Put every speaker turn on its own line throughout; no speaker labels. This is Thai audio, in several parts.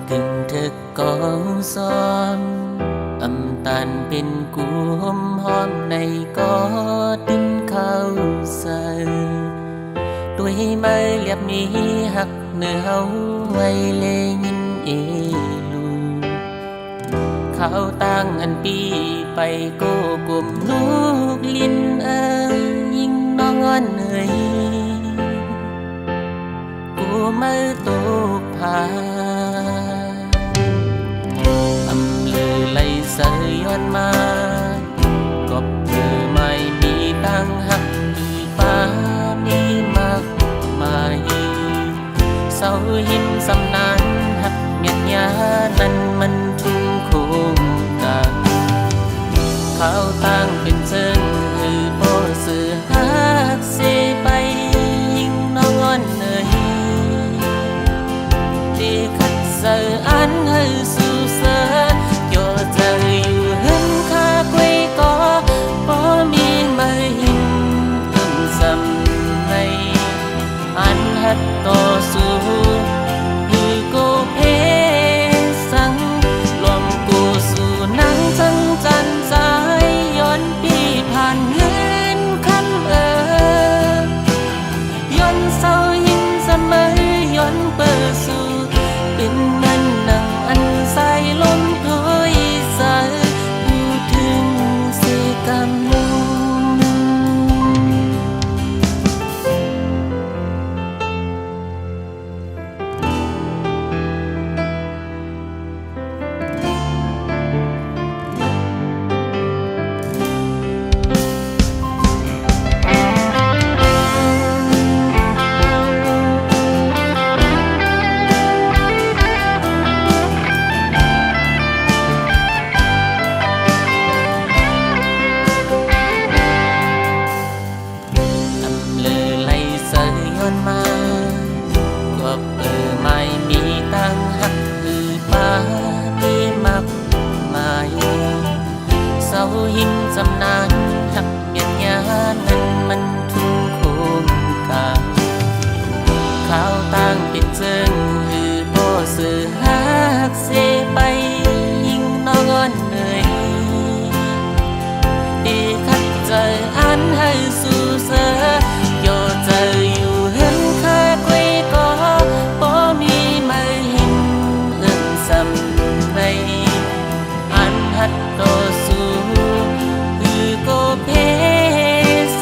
กึ่งถึกกองซ้อมตันเป็นกูหอมหอมในกอดินเข้าใส่ด้วยไม้เรียบนี้หักเนื้อเฮาไว้เลยินเอลูข้าวตั้งอันปีไปโกกลมลูกลิ้นยิ่งน้องอ่อนเอ่ยกูมาตกผาลือไหลเสยย้อนมากบเธอไม่มีตั้งหักอีป้ามีมากมายเสาหินสำนานหักเมียนยานั้นมันทุ่งโคงกันเขาตั้งเป็นเชิงคือโปสือหักเสไปยิ่งน้องอ่อนเอ่ยที่ขัดเสออันให้สู่เสอต่อสู้คือกูเพสังรวมกูสู่นังจังจันสายย้อนปีผ่านเงินคำย้อนเศร้าหินเสมอย้อนเปิดสู่เป็นมันนังอันใสลมถอยสายอยู่ถึงเสกรรมหินสำนานหักเมียนยานั้นมันทุ่งโคงกาข้าวตั้งเป็นเชิงคือโบสือหักเสไปยิ่งน้องอ่อนเอ่ยดีขัดใจอันให้สู่เสอโยใจอยู่เห็นแค่กุยก็บ่มีไม่หินเอื้อนสำในอันหัดต่อสู้เพ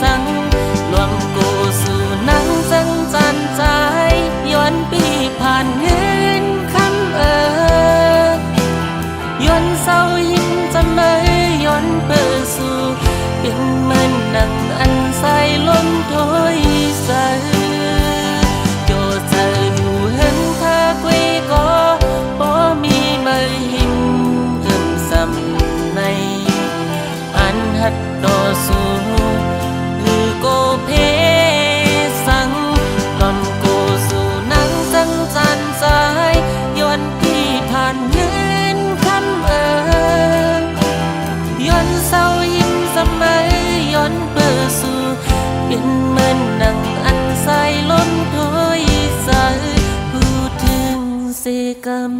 สังรวมกูสู่นังจังจันใจย้อนปีผ่านเงินคำย้อนเศร้าหินจะไม่ย้อนเปิดสู่เป็นมันนังอันใสลมถอยใสโยใจอยู่เห็นค่ากุยก็บ่มีไม่หินเอื้อมสำในอันหัดต่อสู้คือโกเพสังลมโกสู่นังจังจันสายย้อนที่ผ่านเงินคำย้อนเศร้าหินสมัยย้อนเปิดสู่เป็นเหมือนนังอันใสลมถอยสายพูดถึงเสกรรม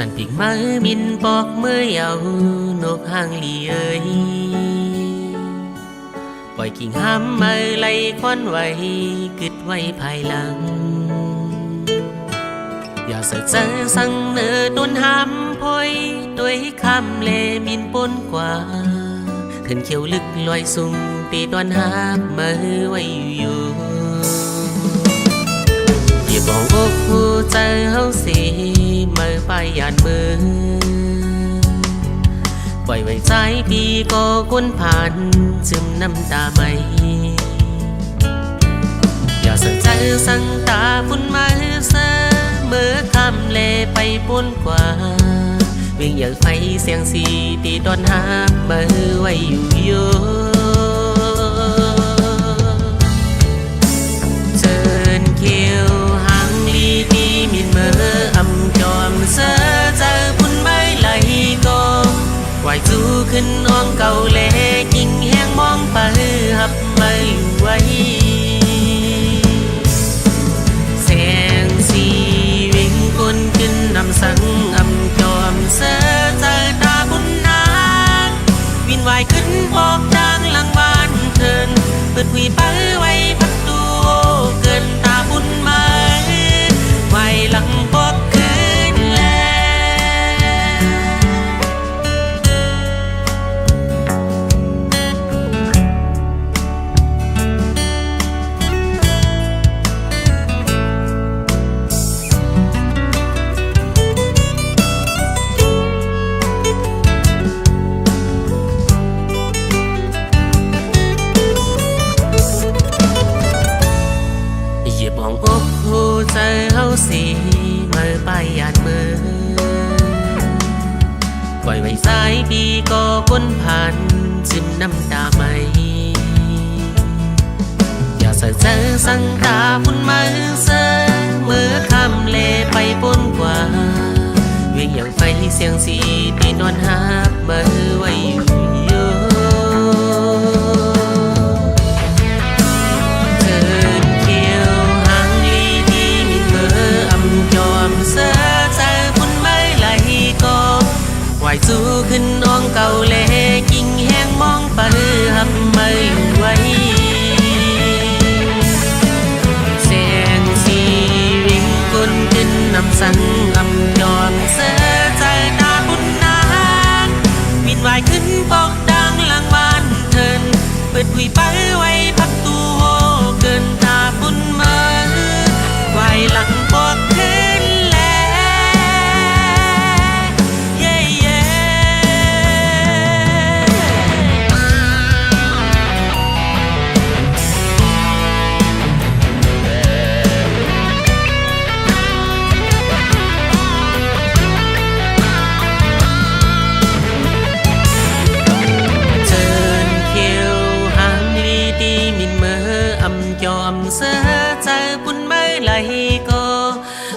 สันปิกมือมินปอกมือเอานกหางลีเอ้ยปล่อยกิ่งห้ำมือไล่ควันไว้กึดไว้ภายหลังอย่าเสเจอสั่งเนื้อตุนห้ำพอยด้วยคำเลมินปนกว่าขึ้นเขียวลึกลอยสูงตีตอนหักมือไว้อยู่อย่าบอกอกหัวใจเฮาสิมือไปยานมือ ปล่อยไว้สายปีก็ค้นผ่านซึมน้ำตาไม่อย่าเสียใจสั่งตาพุ่นมาเสมอคำเลไปป้นกว่าเวียงอยากไฟเสียงสีตีตอนหาเบอร์ไว้อยู่โยเชิญเขียวหางลีตีมินเมื่ออำจอมเสอเจอพุ่นไม่ไหลก็ไหวจูขึ้นอ่องเก่าเล่กิ่งแห้งมองไปหับไม่ไหวแสงสีวิ่งคนขึ้นนำสังอำจอมเสอเจอตาบุญนางวินไหวขึ้นพอกดังหลังบ้านเทินเปิดวีไปไว้พักดูเกินตาบุญมาไหวหลังพอกคืนแลมองอกหูใจเฮาสีเมื่อไปหยาดมือปล่อยไว้สายปีก็ค้นผ่านซึมน้ำตาไม่อย่าเสียใจสั่งตาพุ่นมาเสเมื่อคำเลไปป้นกว่าเวียงอย่างไฟเสียงสีที่นอนหาเบอร์ไว้อยู่โยไหวสู้ขึ้นอ่องเก่าเล่กิ่งแห้งมองไปหับไม่ไหวแสงสีวิ่งคนขึ้นนำสังอำยอมเสือใจตาบุญนางบินไหวขึ้นปอกดังหลังบ้านเทินเปิดหุยไปไว้พักตูโฮเกินตาบุญมาไหวหลังปอกคืนยอมเสือใจปุ่นไม่ไหลก็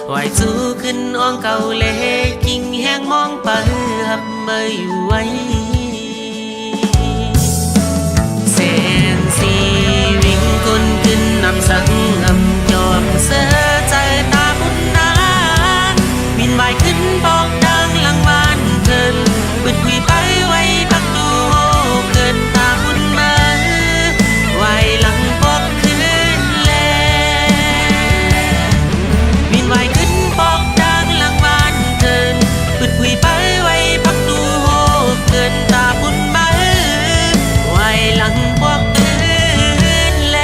ไหวสู้ขึ้นอ่องเก่าเล่กิ่งแห้งมองไปหับไม่ไหวแสงสีวิ่งคนขึ้นนำสังอำยอมเสือใจตาปุ่นนานบินไหวขึ้นบอกดังหลังบ้านเทินเปิดวีไปไว้พักดูโฮเกินตาปุ่นมาไหวหลังบอกไหวขึ้นปอกดังหลังบ้านเทินปิดคุยไปไว้พักดูโฮเกินตาบุญมาไหวหลังปอกคืนแล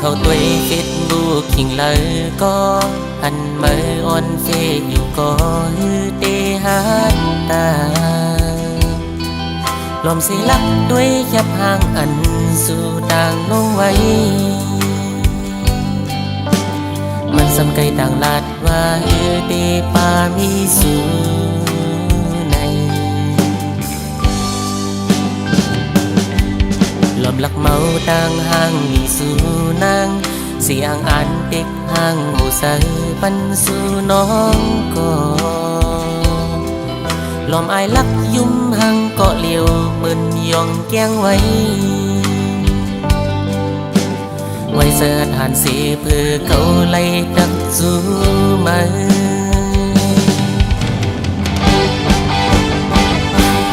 เขาตัวฟิตบูคิงเลยก็หันมืออ่อนเฟอยู่ก็ฮือเตหันตาลมสิลักด้วยแคบห่างอันสู่ต่างลงไว้มันสำไกต่างลาดว่าฮือเตปามีสู่ในลมลักเมาต่างห่างมีสู่นางเสียงอันเด็กห่างหมู่ใสปันสู่น้องก็ลมอายลักยุ่มห่างเกาะเลียวเปิ้นยองแก้งไว้ไว้ sợ hàn sĩ bờ câu lấy đắc du mơ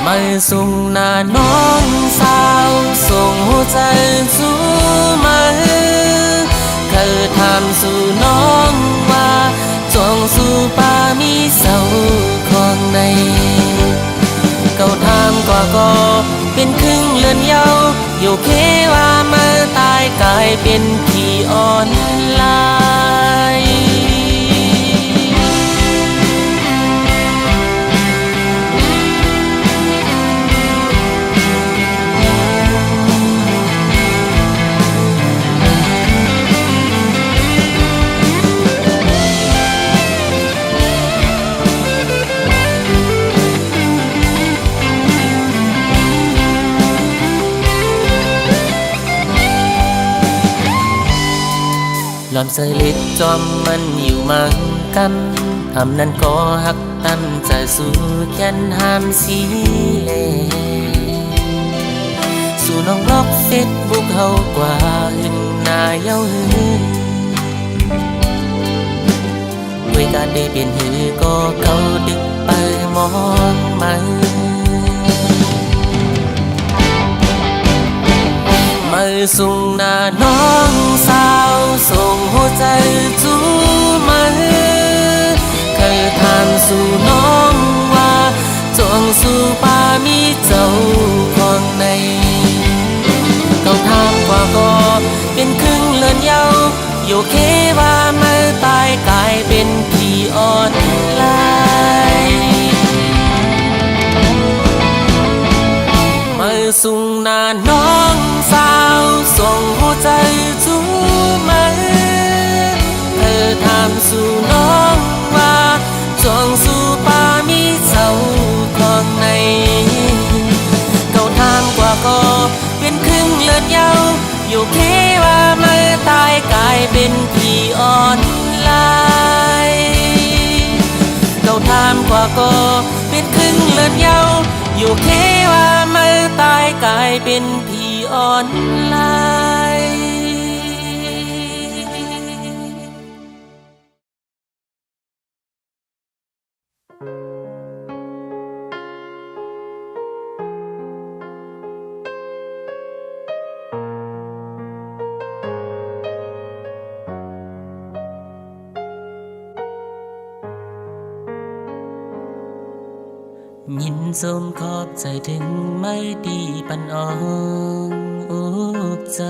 mơ sung na nón sao sung hồใจdu mơ khờ tham su nónว่าจงสู่ป่ามีเสาของในเก่าทามก็เป็นครึ่งเลือนเยาอยู่เคว่าเมื่อตายกลายเป็นผีอ่อนลายลอมเสลิดจอมมันอยู่มังกันทำนั้นก็หักตั้นจะสู่แก่นหามสีเลสู่น้องบล็อกเฟซบุ๊กเขากว่าหึนหน้าเย้าหือด้วยการได้เปลี่ยนหือก็เก่าดึกไปมองมามือส่งหน้าน้องสาวส่งหัวใจจูมือเคยถามสู่น้องว่าจงสู่ป่ามีเจ้าของในเก่าถามกว่าก็เป็นครึ่งเลือนเยาอยู่เคว่าเมื่อตายกลายเป็นผีอ่อนลายมือส่งหน้าน้องสาวส่งหัวใจจูมือเธอถามสู่น้องว่าจงสู่ป่ามีเจ้าของในเก่าถามกว่าก็เป็นครึ่งเลือนเยาอยู่เคว่าเมื่อตายกลายเป็นผีอ่อนลายเก่าถามกว่าก็เป็นครึ่งเลือนเยาอยู่เคว่าเมื่อตายกลายเป็นผีอ่อนลายยินสมขอบใจถึงไม่ดีปันอ่อนอกใจ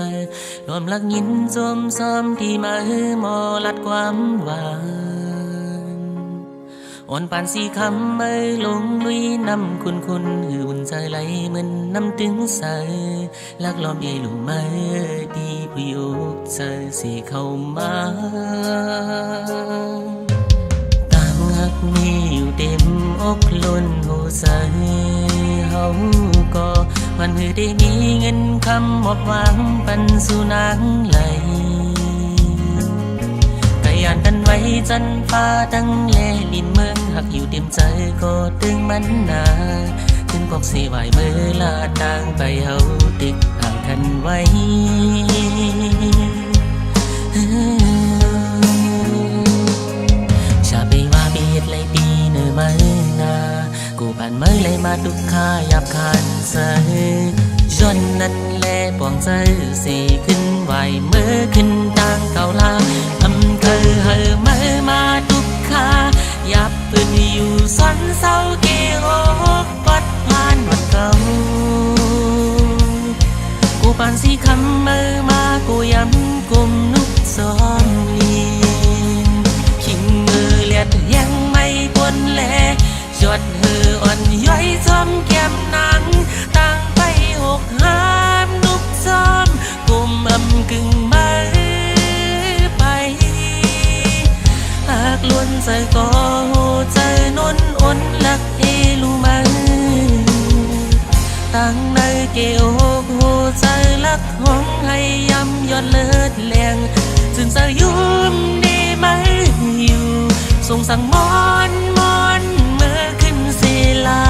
รวมรักยินสมซ้อมที่มาหมอลัดความหวานอ่อนปานสีคำไม่ลงลุยนำคุณหืออุ่นใจไหลเหมือนน้ำตึงใสลักล้อมเอลูไม่ดีผู้ยกใจสีเข้ามาหักมีอยู่เต็มอกล้นหัวใจเฮาก็วันหือได้มีเงินคำหมดหวังปันสู่นางไหลกะยานกันไว้จันฟ้าตั้งแลลินเมืองหักอยู่เต็มใจก็ตึงมันนาถึงพบเสียไหวเมื่อลาดางไปเฮาติดห่างกันไว้เลยปีเนื้อไม้นากูผ่านเมื่อเลยมาดุข้ายับคันเสือจนนั้นแลปวงใจสีขึ้นไหวเมื่อขึ้นต่างเก่าลาทำเธอเฮอเมื่อมาดุข้ายับปืนอยู่ซ้อนเศร้าเกโอปัดผ่านวันเก่ากูผ่านสีคำเมื่อมากูย้ำกุมนุกซ้อมลีขิงมือเลียดยังปนแลจดหืออ่อนย้อยจอมแก้มนางตั้งไปหกห้ามนุกจอมกุมอำกึ่งมาไปหากล้วนใจก็ใจนนอ่อนลักเอลูมาตั้งในเกี่ยวหัวใจลักห้องให้ยำยอดเลิศแรงจึงจะยุ่มดีไหมอยู่ทรงสั่งมอนเมื่อขึ้นศิลา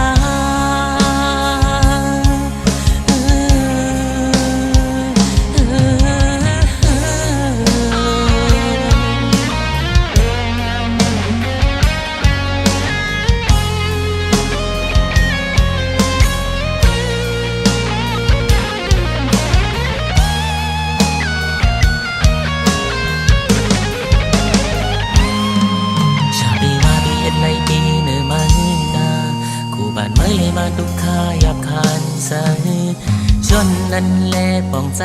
ล้นนั่นแหละปองใจ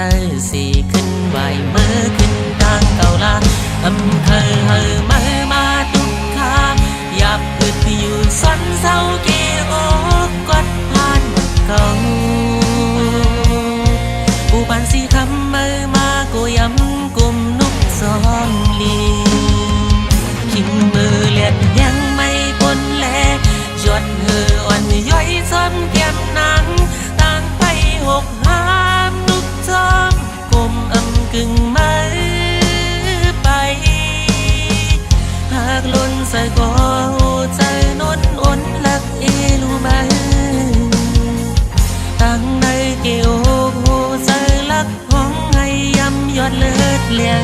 สีขึ้นไหวเมื่อขึ้นทางเก่าลาอำเภอเฮอมาทุกทางอยากอึดอยู่สันเศร้าเกี่ยวกดผ่านเก่าอุบานสีคำมากูย้ำกุมนุกสองลีขิงมือเลียดยังไม่ปนแลยอดเหืออ่อนย่อยซ้ำแก้มนางต่างไปหกห้ามนุกจอมกลมอำกึ่งมือไปหากล้นใส่ก็ใจนนอ่อนลักเอลูมาตั้งในเกี่ยวใจลักห้องให้ยำยอดเลือดเลียง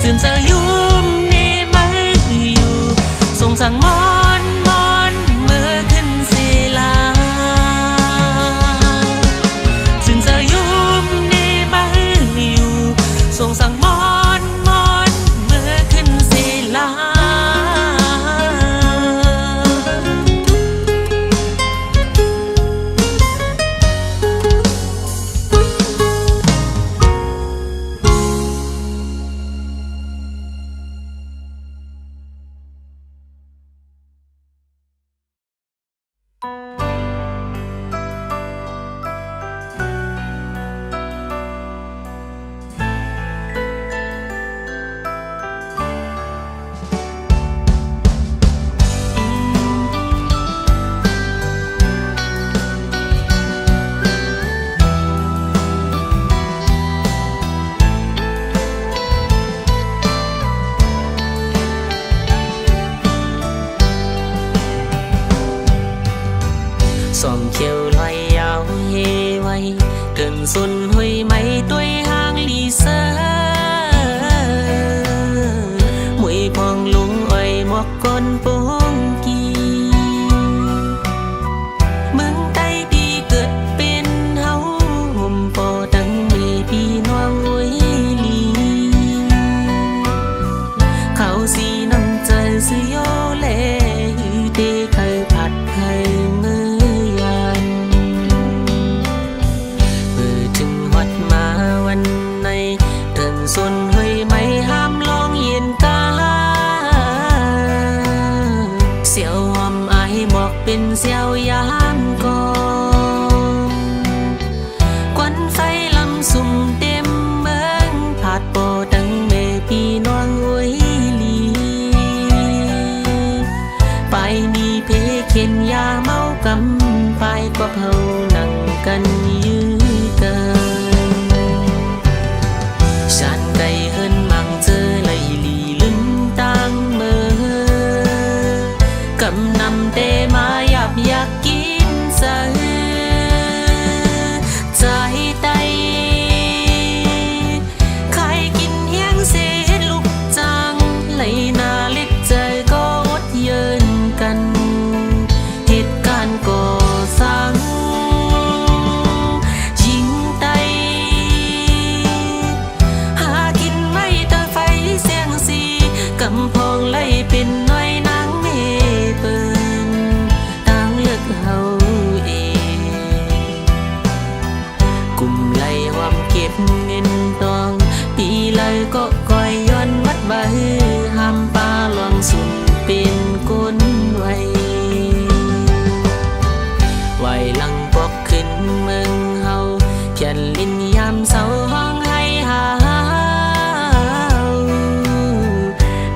จึงจะยุ่มนี่ไม่อยู่ส่งสั่งมอนเมื่อขึ้นศิลาจึงจะยุ่มนี่ไม่อยู่ส่งสั่งมอนเมื่อขึ้นศิลาสอมเขียวลอยยาวเฮไว้เดินสุนหุยไม่ด้วยห้างลีเซอมวยพองลุงอ้อยหมอกก้นปงกีเมืองใต้พี่เกิดเป็นเฮาห่มปอดังเมพี่น้องหุยลีเขาสีน้ำใจสิโยเล่ฮือเดเคยผัดไทยมือวันในเดินสนเฮยไม่ห้ามลองเย็นตาเสียวหอมไอหมอกเป็นเสียวยามกองควันไฟลำสุ่มเต็มเมืองผาดโปดังเมพี่น้องหุยลีไปมีเพเข็นยาเมากำไปก็เผานั่งกันยื้อกันฉันได้เฮินมังเจอไหลลีลึงตังเมื่อกำนำเตมายับอยากกินเสือใจไตใครกินเฮียงเสียลูกจังไหลนาเล็กใจก็อดเยินกันเหตุการณ์ก่อสร้างกำพองไล่เป็นน้อยนางเมเปินต่างเลือกเฮาเองกุมไล่หวามเก็บเงินตองปีไล่ก็ก้อยย้อนวัดใบห้ามปลาลวงสุ่มเป็นก้นไว้ไหวหลังปอกขึ้นเมืองเฮาเพียนลิ้นยามเศร้าห้องให้หา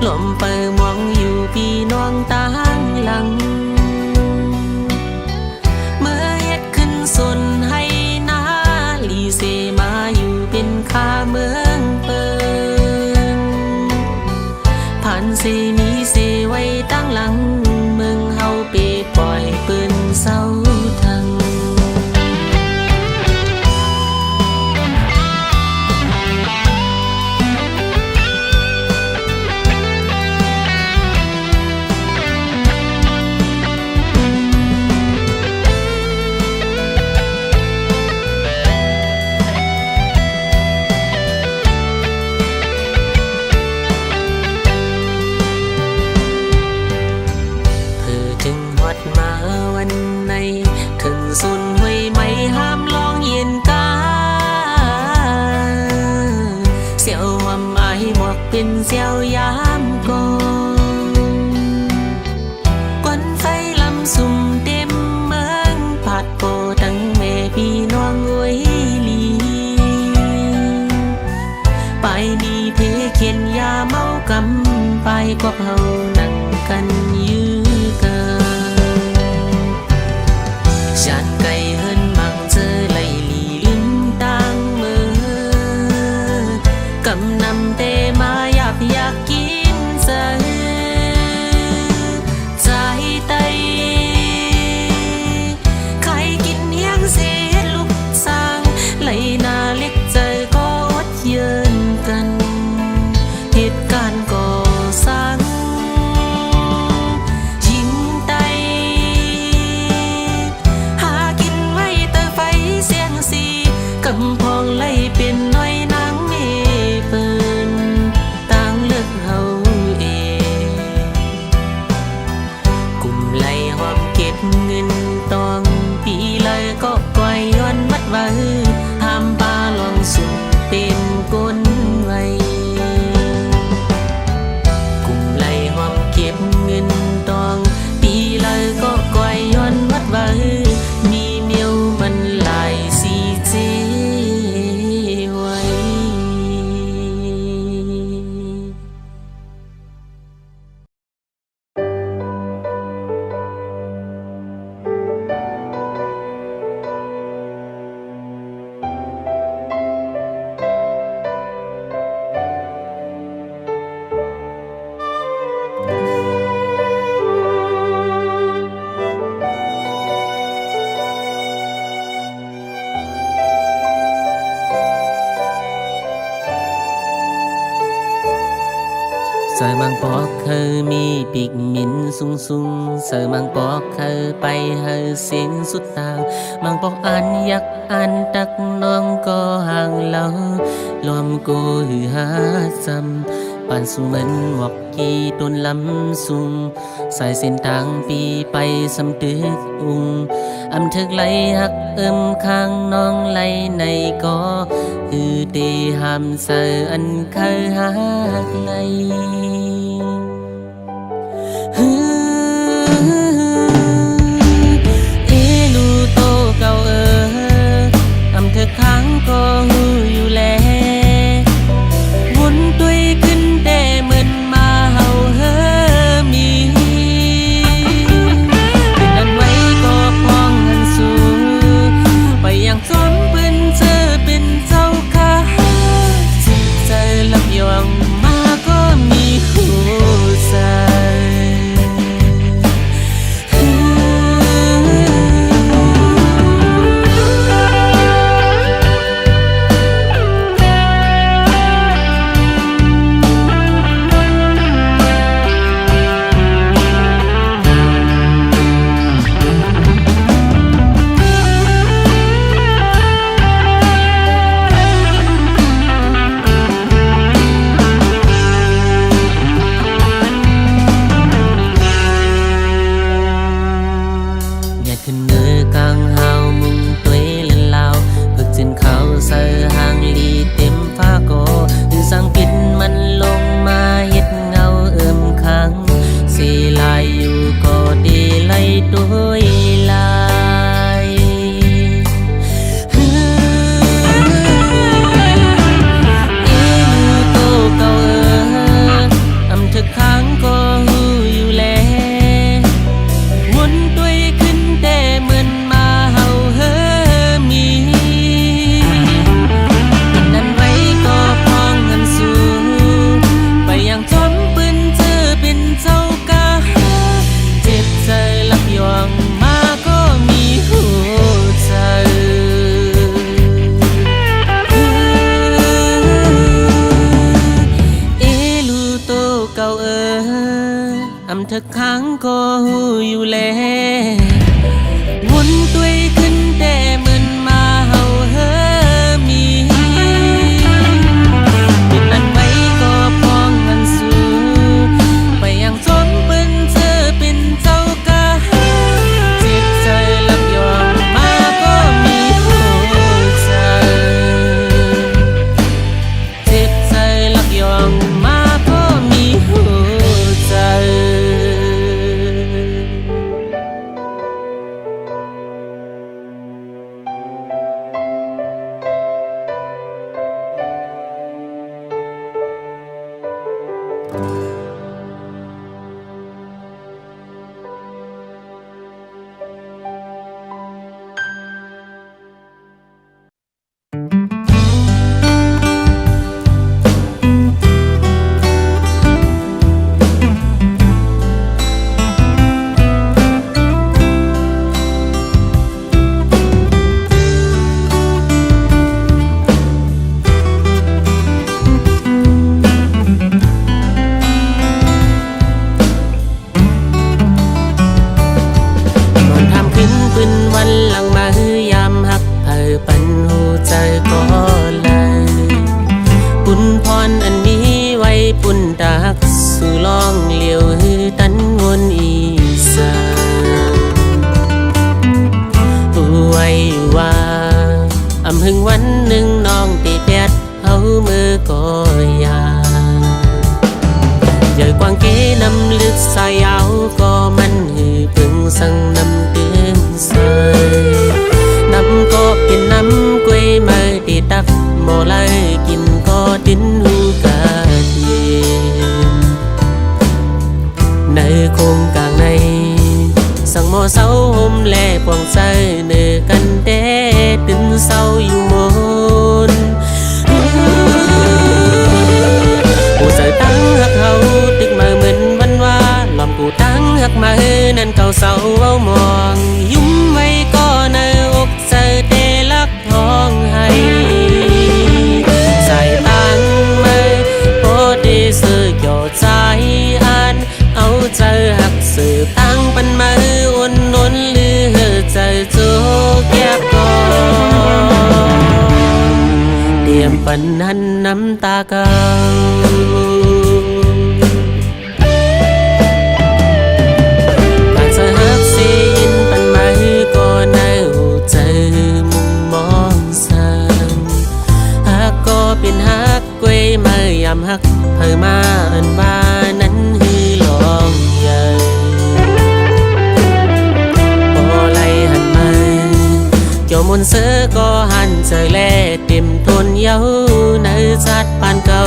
ลมเปิดมองอยู่พี่น้องต่างหลังเมื่อเฮ็ดขึ้นสนให้นาลีเซมาอยู่เป็นข้าเมืองเปิงผ่านเซมีเซไว้ตั้งหลังเมืองเฮาเปปล่อยปืนเศร้าทังมาวันใน เป็นเสียวยามก่อนควันไฟลำสุ่มเต็มเมืองผาดโปตั้งแม่พี่น้องโวยลีไปนี่เพเขียนยาเมากำไปกว่าเฮานั่งกันยื้อเกินชาติไก่เฮินมังเจอไหลลีลิ้นต่างมือกำนำเตมาอยากกินเสือใจไตใครกินเฮียงเสียลูกสร้างไหลนาเล็กใจก็อดเยินกันเหตุการณ์ก่อสร้างยิงไตหากินไว้แต่ไฟเสียงสีกำพองไหลเป็นน้อยนางเมเปินต่างเลือกเฮาเองกลุ่มไหลหอมเก็บเงินตองปีเลยก็ก่อยย้อนมัดไว้ห้ามปลาลองสุ่มเป็นกลไว้กลุ่มไหลหอมเก็บเงินตองปีเลยก็ก่อยย้อนมัดไว้มีเมียวมันหลายสีเจไว้ Sợi mang bó khơi mi bịt mịn sung sung Sợi mang bó khơi bay hơi xiên suốt tàng Mang bó ăn yak ăn tắc non có hàng lâu Lòm cô hư hát xăm Bạn su mến ngọc kỳ tôn lắm sung Sài xin tàng pi bay xăm tức ung Âm thức lấy hắc khang non lấy này có Hư tì hàm sợi anh khơi hát lấy Lu tô cao âm thức kháng có hưอยู่แลวนตุยขึ้นแต่เหมือนมาเห่าเฮมีเป็นอันไว้ก็พองอันสูงไปอย่างจอมปืนเจอเป็นเจ้าข้าจิตใจลับยองมาก็มีหัวใจ สื่อตั้งปันมาอุ่นนุนหรือใจจูแก็บก่อนเตรียมปันหันน้ำตาเก่าเป็นฮักกวยเมื่อยามฮักเพิ่มาอันว่านั้นฮือลองใหญ่พอไล่หันมาเจ้ามุนเสือก็หันใจแลเต็มทนเย้าในจัดปานเก่า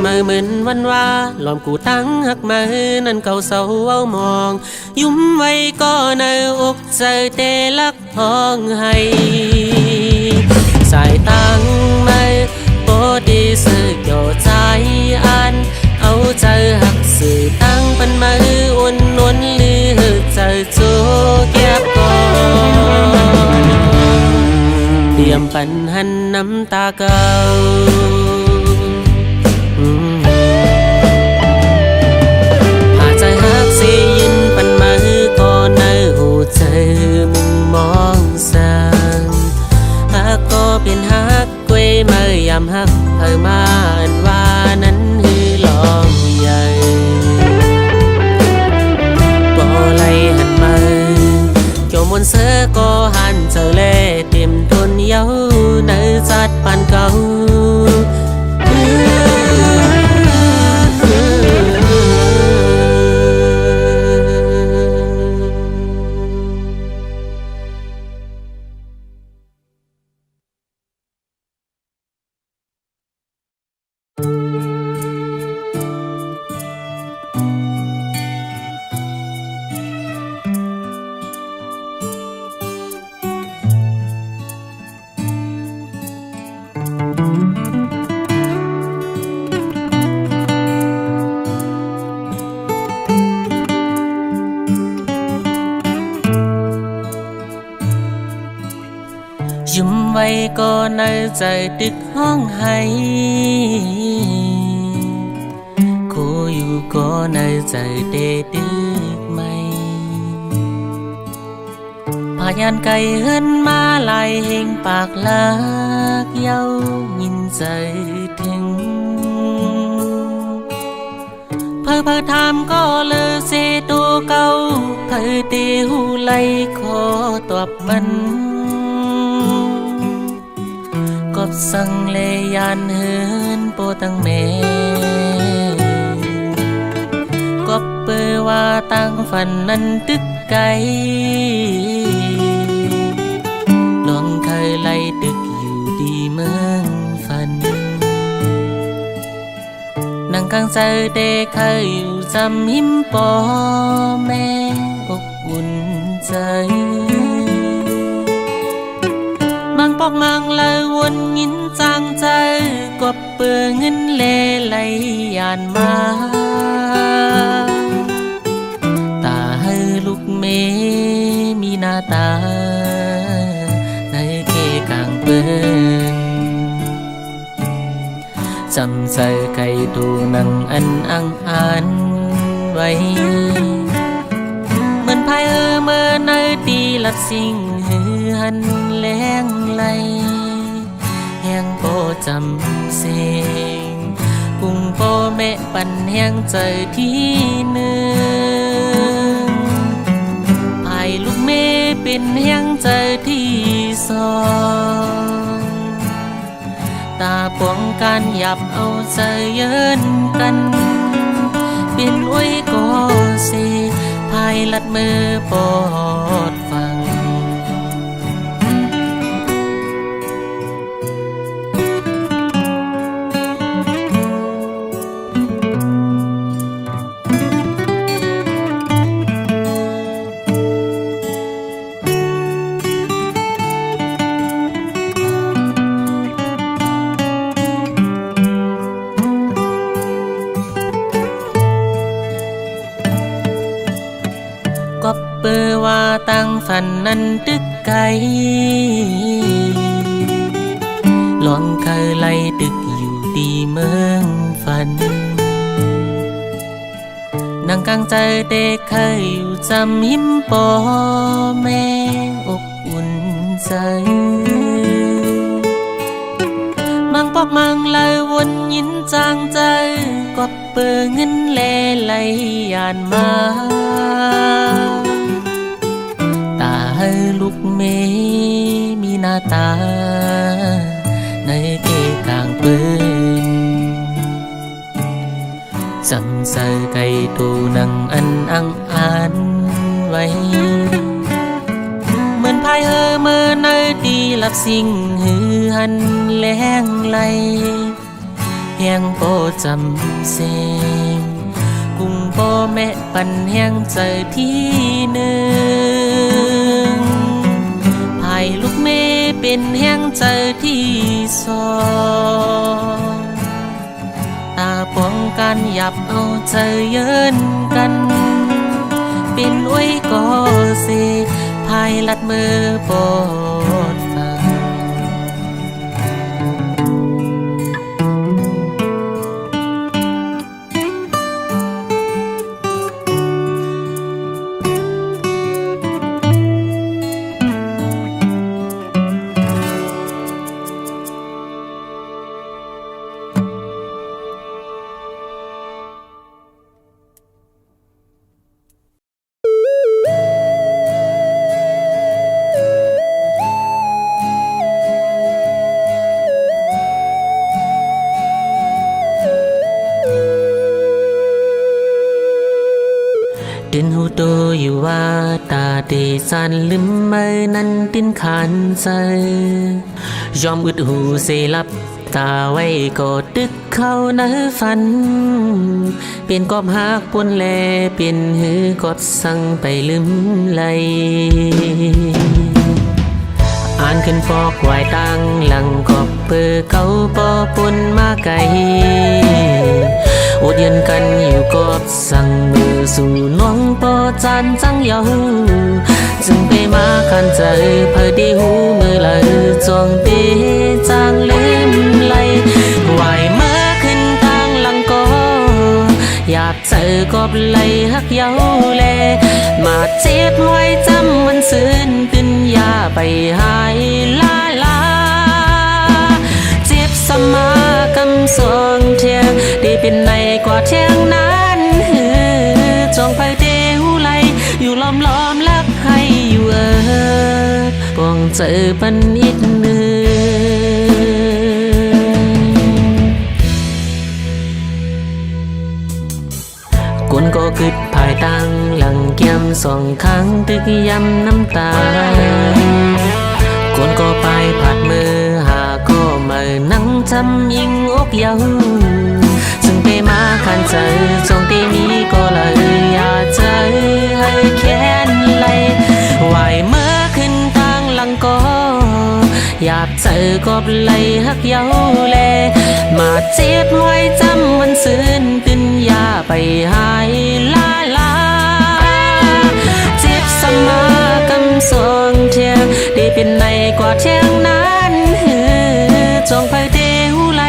มือเหมือนวันว่าหลอมกูตั้งหักมือนั่นเก่าเศร้าเว้ามองยุ่มไว้ก็ในอกใจเตลักห้องให้สายตั้งไม่โปดีสื่อเกี่ยวใจอันเอาใจหักสื่อตั้งปันมืออุ่นนวลลือใจจูแก็บก่อนเตรียมปันหันน้ำตาเก่าเป็นฮักกวยเมื่อยามฮักเพิ่มาอันว่านั้นฮือลองใหญ่บ่ไล่หันมาเจ้ามนเสือก็หันเจอเล่เต็มทนเย้าในจัดปานเก่ายิ้มไว้ก็ในใจตึกห้องให้คู่อยู่ก็ในใจเดดึกไม่พยานไก่เฮินมาลายเฮงปากลากเย้ายินใจถึงเพิ่ถามก็เลยเสตัวเก่าเพิ่เตหูไลขอตอบมันกบสังเลยานเฮินโปตังเมกบเปือว่าตั้งฝันนั้นตึกไกลลองเคยไล่ตึกอยู่ดีเมืองฝันนั่งกลางใจเด็กเคยอยู่จำหิมปอแม่อบอุ่นใจมังปอกมังเลยวนยินจางใจกบเปื้อเงินเล่ไหลยานมาตาให้ลูกเมมีหน้าตาในเกกลางเปื้อนจำใจไก่ตูนังอันอังอันไว้เหมือนพายเมื่อในตีลัดสิ่งหือหันแรงไหลแห่งโปจำเสียงกุ้งโปแม่ปันแห่งใจที่หนึ่งพายลูกเมเป็นแห่งใจที่สองตาปวงการหยับเอาใจเยินกันเป็นไว้ก็เสียพายลัดมือปอดฟัง ตั้งฝันนั้นตึกไกลลองเคยไล่ตึกอยู่ดีเมืองฝันนั่งกลางใจเด็กเคยอยู่จำหิมปอแม่อบอุ่นใจมังปอกมังลายวนยินจางใจกอบเปิงเงินแลไหลยานมาตาให้ลูกเมมีหน้าตาในเกกลางปืนจำใส่ไก่ตูนังอันอังอ่านไว้เหมือนพายเฮอเมื่อในตีหลับสิ่งหือหันแรงไหลแหงโปจำเสงกุ้งโปแม่ปันแหงใจที่หนึ่งพายลูกเมเป็นแหงใจที่สองตาปองกันหยับเอาใจเยินกันเป็นไว้ก็เสพายลัดมือปอดฟังดินหูโตอยู่ว่าตาเดสันลืมไม่นั้นดินขันใจยอมอึดหูเสลับตาไว้ก็ดึกเข้าในฝันเป็นกอบหักปนแลเป็นหือกอดสั่งไปลืมไหลอ่านขึ้นฟอกไหวตั้งหลังกอบเปือเก่าปอปนมาไกลอดเย็นกันอยู่กอดสั่งมือสู่น้องปอจานจังเยาจึงไปมาขันใจเพอดีหูมือเลยจวงเตจางเล่มไหลไหวมาขึ้นทางหลังก็อยากเจอกอบไหลหักเยาแลมาเจ็บไว้จำมันซื่นขึ้นยาไปหายลาลาเจ็บสมากำสองเทียได้เป็นในกว่าเทียงนั้นจองไปเดวไหลอยู่ล้อมล้อมลักให้อยู่ปองเจอปันอีกหนึ่งกวนก็คืดภายตั้งหลังเกียมสองครั้งตึกย้ำน้ำตากวนก็ไปผัดมือหาก็มานั่งจำยิงอกเยาซึ่งไปมาขันใจจงตีนี้ก็เลยอยากใจให้แค้นไหลไหวเมื่อขึ้นทางหลังก็อยากเจอกอบไหลหักเยาแลมาเจ็บไว้จำมันซื่นตื่นยาไปหายลาลาเจ็บสมากำสองเทียได้เป็นในกว่าเทียงนั้นจองไปเดวไหล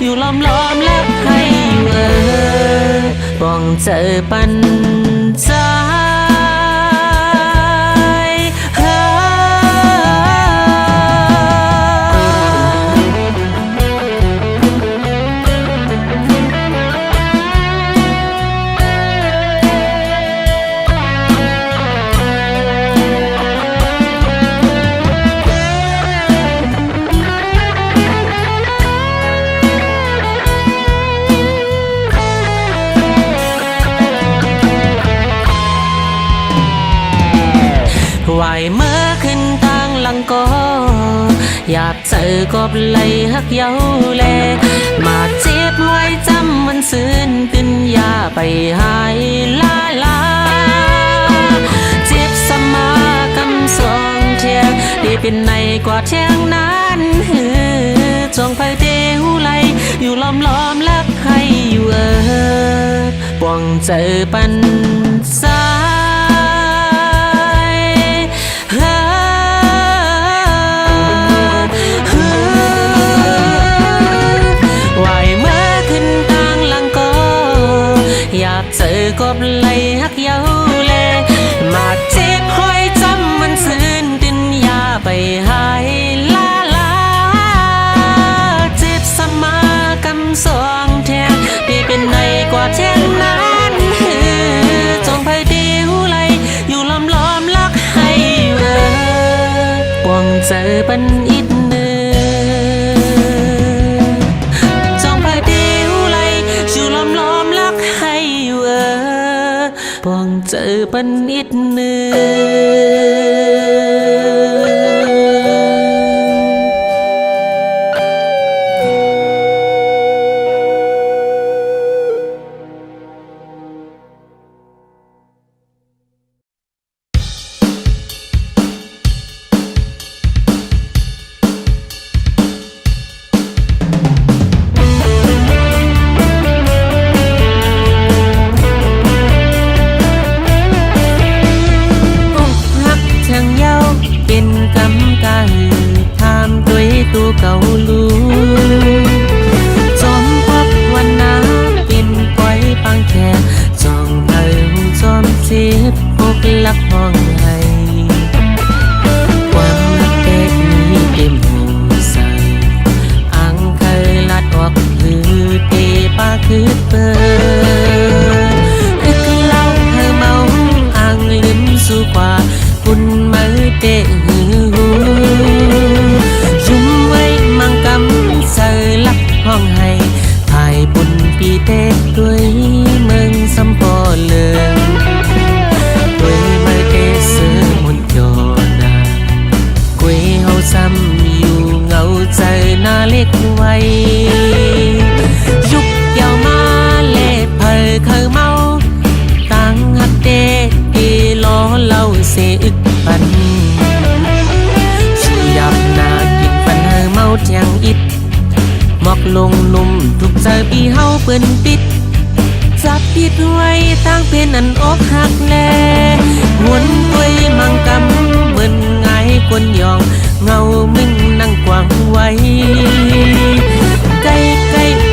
อยู่ล้อมล้อมแล้วให้อยู่ป้องเจอปันใจ ไหวเมื่อขึ้นทางหลังก็อยากเจอกอบไหลหักเยาแลมาเจ็บไว้จำมันซื่นตื่นยาไปหายลาลาเจ็บสมากำสองเทียได้เป็นในกว่าเทียงนั้นจงไปเดวไหลอยู่ล้อมล้อมลักให้อยู่ป้องเจอปันสาย อกบไหลฮักเยาแลมาเจ็บห้อยจำมันซื่นดินยาไปหายลาลาเจ็บสมากำสองแทนที่เป็นในกว่าเช่นนั้นจงไปดีหูไหลอยู่ล้อมล้อมลักให้ปวงเจอปันอิดเนื้อจงไปดีหูไหลอยู่ล้อมล้อมลักให้ปวงเจอปันอิดเนื้ตัวเก่าลูจอมพบวันน้ำเป็นปล่อยปังแค่จองเติมจอมเจ็บพกลักห้องให้ความรักเด็กนี้เต็มหูใส่อังเคยลัดออกคือเตป้าคือเปิดอึกเล่าเธอเมาอังลืมสู่กว่าคุณมือเตะหือมังกำเสยลักห้องให้ถ่ายบุญปีเต็กด้วยเมืองสัมปอเลืองด้วยมาเตเสือมุนโยนากุยเฮาซ้ำอยู่เงาใจหน้าเล็กไว้ยุกยาวมาเล่เพอเคยเมาตั้งหักเตกีล้อเล่าเสอึกปันยับนาเมาเทียงอิดหมอกลงนุ่มทุกใจปีเฮาเปิ้นปิดจับปิดไว้ตั้งเป็นอันอกหักแลหวนตัวยมังกำเหมือนไงกวนยองเงามึงนั่งกวางไว้ใกล้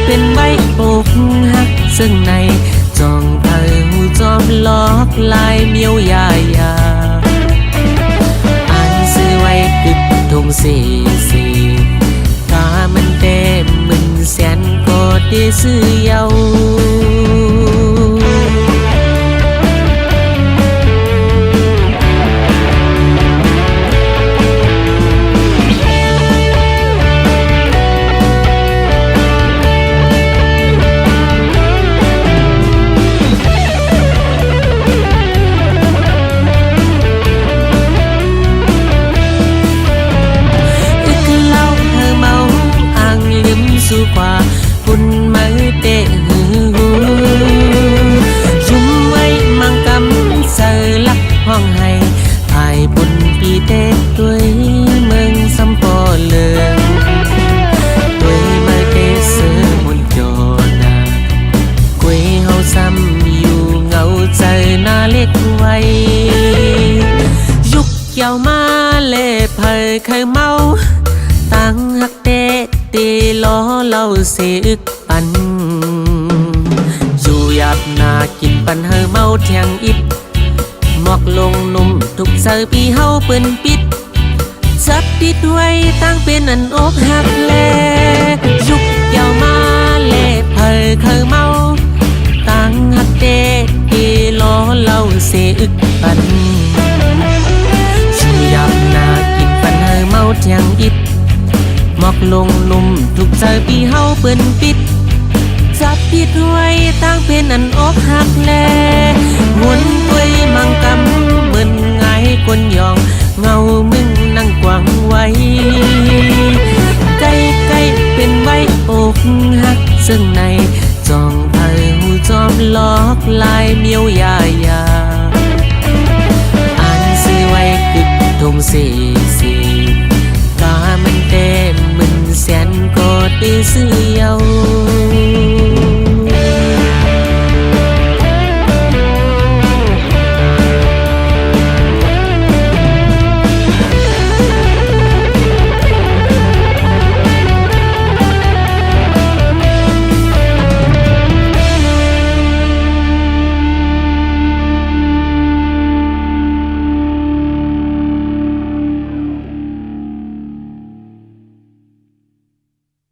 เป็นใบอกหักซึ่งในจองเธอหูจอมล็อกลายเมียวยายาอ่านซื้อไว้กึดทงเสีกามันเต็มมึนแสนก็ได้ซื้อเยาสู่กว่าคุณมือเตะหืยุ่มไว้มังกำเสยลักห้องให้ถ่ายบุญปีเตะด้วยเมืองสัมปอเลืองด้วยมือเตะเสือมุนโยนากุยเฮาซ้ำอยู่เงาใจหน้าเล็กไว้ยุกยาวมาเล่เพอเคยเมาตั้งหักเตะตีล้อเล่าเสอึกปันอยู่หยาบนากินปันเฮอเมาเทียงอิดหมอกลงนุ่มทุกเสือปีเฮาเปิ้นปิดจับปิดไว้ตั้งเป็นอันอกหักแลยุกยาวมาเล่เพอเคยเมาตั้งหักเตะตีล้อเล่าเสอึกปันอยู่หยาบนากินปันเฮอเมาเทียงอิดหมอกลงนุ่มทุกใจปีเฮาเปิ้นปิดจับปิดไว้ตั้งเป็นอันอกหักแลหวนตัวยมังกำเหมือนไงกวนยองเงามึงนั่งกวางไว้ใกล้เป็นไว้อกหักซึ่งใน